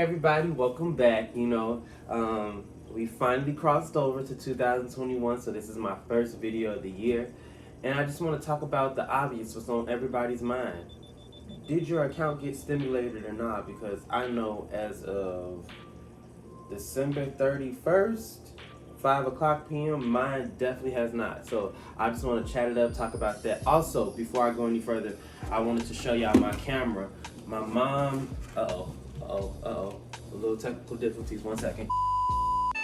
everybody, welcome back. We finally crossed over to 2021, so this is my first video of the year. And I just want to talk about the obvious, what's on everybody's mind. Did your account get stimulated or not? Because I know as of December 31st, 5 o'clock p.m., mine definitely has not. So I just want to chat it up, talk about that. Also, before I go any further, I wanted to show y'all my camera. My mom, a little technical difficulties, 1 second.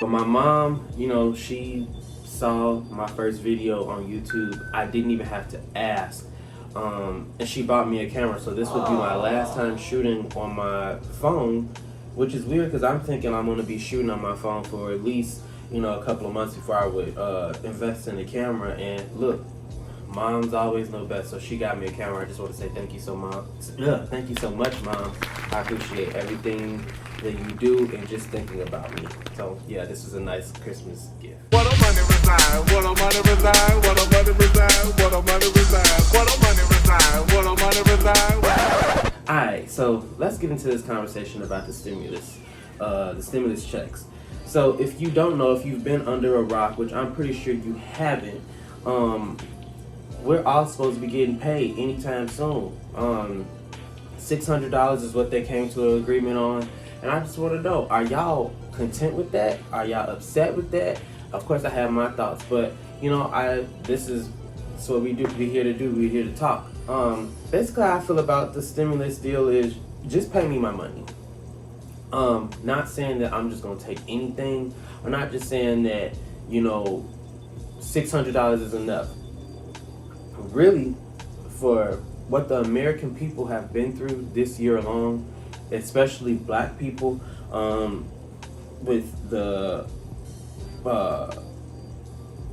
But my mom, she saw my first video on YouTube. I didn't even have to ask. And she bought me a camera, so this would be my last time shooting on my phone, which is weird because I'm thinking I'm gonna be shooting on my phone for at least, a couple of months before I would invest in a camera. And look, moms always know best, so she got me a camera. I just want to say thank you so much. Thank you so much, Mom. I appreciate everything that you do and just thinking about me. So yeah, this is a nice Christmas gift. What a money reside, what a money reside, what a money reside, what a money reside, what a money reside, what a money reside. Alright, so let's get into this conversation about the stimulus checks. So if you don't know, if you've been under a rock, which I'm pretty sure you haven't, we're all supposed to be getting paid anytime soon. $600 is what they came to an agreement on. And I just want to know, are y'all content with that? Are y'all upset with that? Of course I have my thoughts, but this is what we do. We're here to talk. Basically how I feel about the stimulus deal is just pay me my money. Not saying that I'm just gonna take anything, or not just saying that, $600 is enough. Really, for what the American people have been through this year alone, especially black people, with the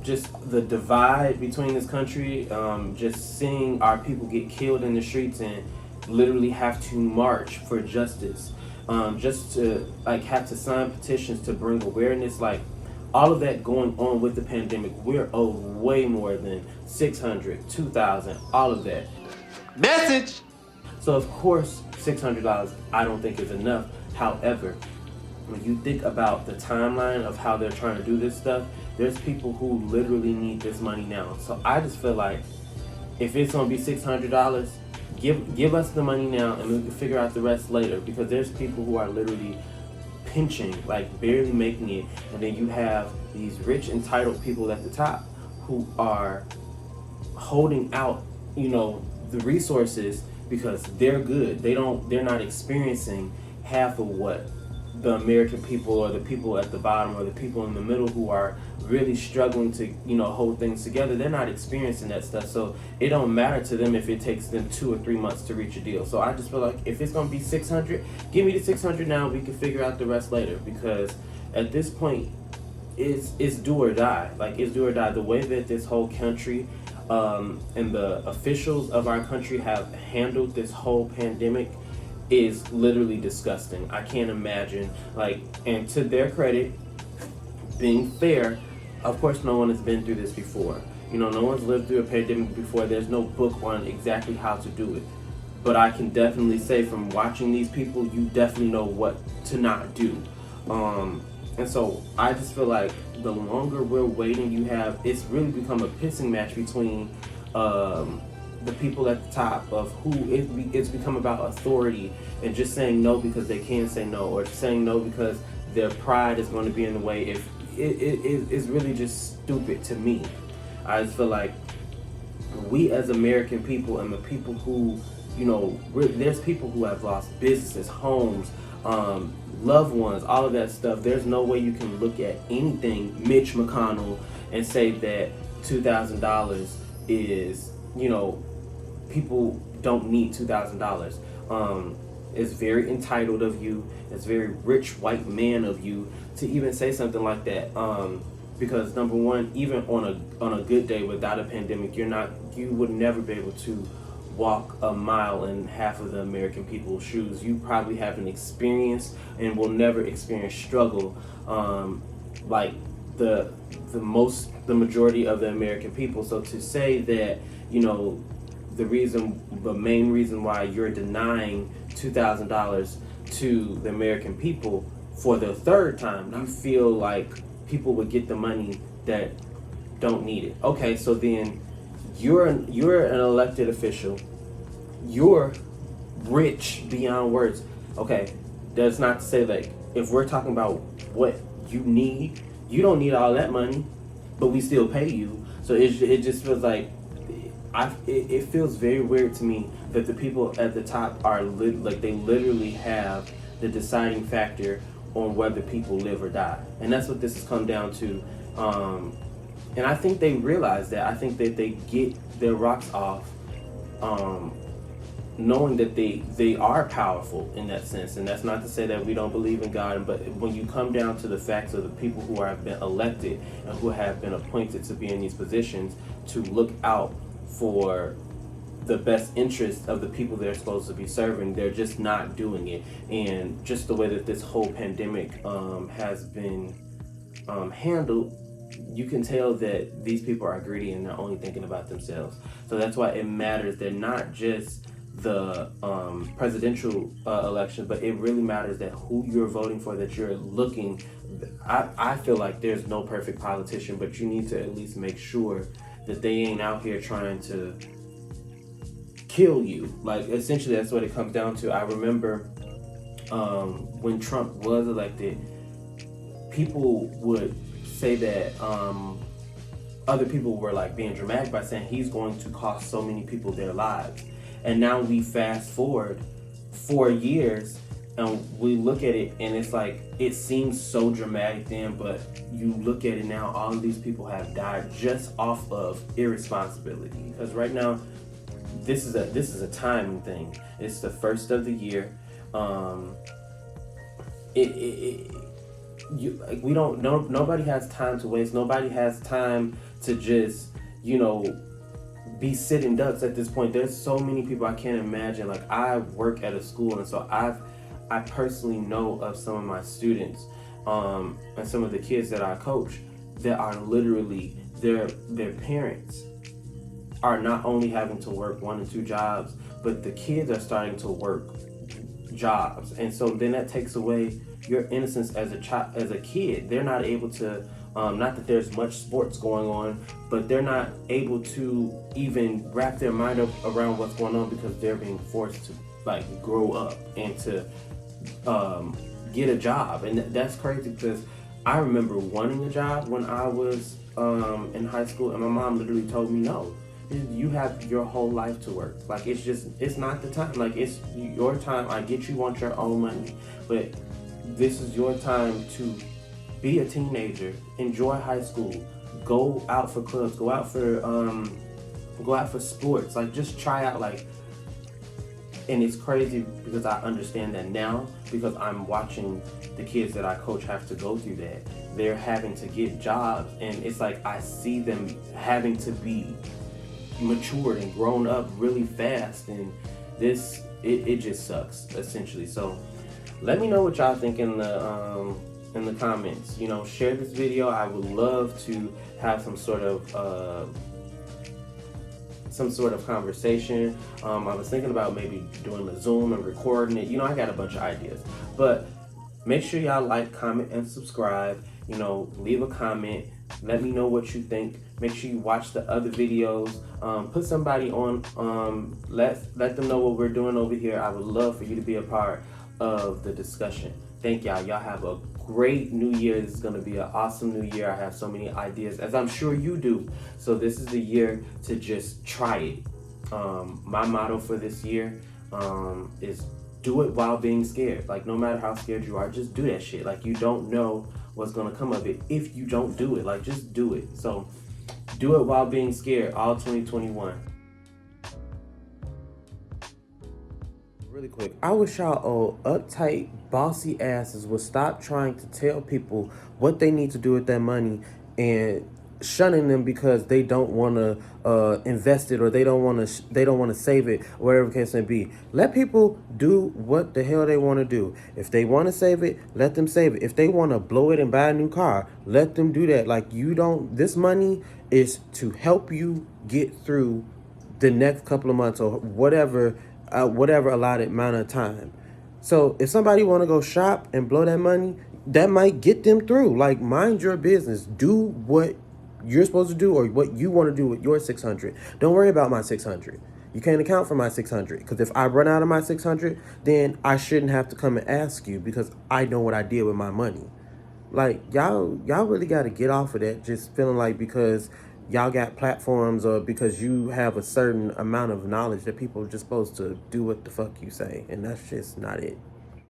just the divide between this country, just seeing our people get killed in the streets and literally have to march for justice, just to have to sign petitions to bring awareness, all of that going on with the pandemic. We're owed way more than $600, $2,000, all of that. Message! So of course, $600 I don't think is enough. However, when you think about the timeline of how they're trying to do this stuff, there's people who literally need this money now. So I just feel like if it's gonna be $600, give us the money now and we can figure out the rest later, because there's people who are literally pinching, barely making it, and then you have these rich entitled people at the top who are holding out, the resources because they're good. They're not experiencing half of what the American people or the people at the bottom or the people in the middle who are really struggling to, hold things together. They're not experiencing that stuff. So it don't matter to them if it takes them 2 or 3 months to reach a deal. So I just feel like if it's gonna be 600, give me the 600 now. We can figure out the rest later, because at this point, it's do or die. It's do or die. The way that this whole country and the officials of our country have handled this whole pandemic is literally disgusting. I can't imagine, and to their credit, being fair, of course no one has been through this before. No one's lived through a pandemic before. There's no book on exactly how to do it. But I can definitely say from watching these people, you definitely know what to not do. And so I just feel like the longer we're waiting, it's really become a pissing match between the people at the top of who it's become about authority and just saying no because they can say no, or saying no because their pride is going to be in the way. If it's really just stupid to me. I just feel like we as American people and the people who, there's people who have lost businesses, homes, loved ones, all of that stuff. There's no way you can look at anything Mitch McConnell and say that $2,000 is, people don't need $2,000. It's very entitled of you. It's very rich white man of you to even say something like that. Because number one, even on a good day without a pandemic, you would never be able to walk a mile in half of the American people's shoes. You probably haven't experienced and will never experience struggle like the majority of the American people. So to say that, the main reason why you're denying $2,000 to the American people for the third time, you feel like people would get the money that don't need it. Okay, so then you're an elected official. You're rich beyond words. Okay, that's not to say like if we're talking about what you need, you don't need all that money, but we still pay you. So it just feels like it feels very weird to me that the people at the top are like they literally have the deciding factor on whether people live or die, and that's what this has come down to. And I think they realize that. I think that they get their rocks off, knowing that they are powerful in that sense. And that's not to say that we don't believe in God, but when you come down to the facts of the people who have been elected and who have been appointed to be in these positions to look out for the best interest of the people they're supposed to be serving, they're just not doing it. And just the way that this whole pandemic has been handled, you can tell that these people are greedy and they're only thinking about themselves. So that's why it matters. They're not just the presidential election, but it really matters that who you're voting for, that you're looking. I feel like there's no perfect politician, but you need to at least make sure that they ain't out here trying to kill you. Like, essentially, that's what it comes down to. I remember when Trump was elected, people would say that other people were like being dramatic by saying he's going to cost so many people their lives. And now we fast forward 4 years and we look at it and it's like, it seems so dramatic then, but you look at it now, all of these people have died just off of irresponsibility. Because right now, this is a timing thing. It's the first of the year. We don't know. Nobody has time to waste. Nobody has time to just, be sitting ducks at this point. There's so many people I can't imagine. Like, I work at a school, and so I personally know of some of my students, and some of the kids that I coach that are literally their parents are not only having to work 1 and 2 jobs, but the kids are starting to work jobs, and so then that takes away your innocence as a kid. They're not able to. Not that there's much sports going on, but they're not able to even wrap their mind up around what's going on because they're being forced to like grow up and to get a job. And that's crazy because I remember wanting a job when I was in high school, and my mom literally told me, no, you have your whole life to work. Like, it's not the time. Like, it's your time. I get you want your own money, but this is your time to be a teenager, enjoy high school, go out for clubs, go out for sports, like just try out, like. And it's crazy because I understand that now because I'm watching the kids that I coach have to go through that. They're having to get jobs, and it's like I see them having to be matured and grown up really fast, and it just sucks essentially. So let me know what y'all think in the comments. Share this video. I would love to have some sort of conversation. I was thinking about maybe doing a Zoom and recording it. I got a bunch of ideas, but make sure y'all like, comment, and subscribe. Leave a comment. Let me know what you think. Make sure you watch the other videos. Put somebody on. Let them know what we're doing over here. I would love for you to be a part of the discussion. Thank y'all. Y'all have a great new year. This is going to be an awesome new year. I have so many ideas, as I'm sure you do. So this is the year to just try it. My motto for this year is do it while being scared. Like, no matter how scared you are, just do that shit. Like, you don't know what's going to come of it if you don't do it. Like, just do it. So do it while being scared all 2021. Really quick, I wish y'all old uptight, bossy asses would stop trying to tell people what they need to do with their money and shunning them because they don't want to invest it, or they don't want to save it, or whatever the case may be. Let people do what the hell they want to do. If they want to save it, let them save it. If they want to blow it and buy a new car, let them do that. Like, this money is to help you get through the next couple of months or whatever allotted amount of time. So if somebody want to go shop and blow that money, that might get them through. Like, mind your business. Do what you're supposed to do or what you want to do with your 600. Don't worry about my 600. You can't account for my 600 because if I run out of my 600, then I shouldn't have to come and ask you because I know what I did with my money. Like, y'all really got to get off of that just feeling like because y'all got platforms or because you have a certain amount of knowledge that people are just supposed to do what the fuck you say, and that's just not it.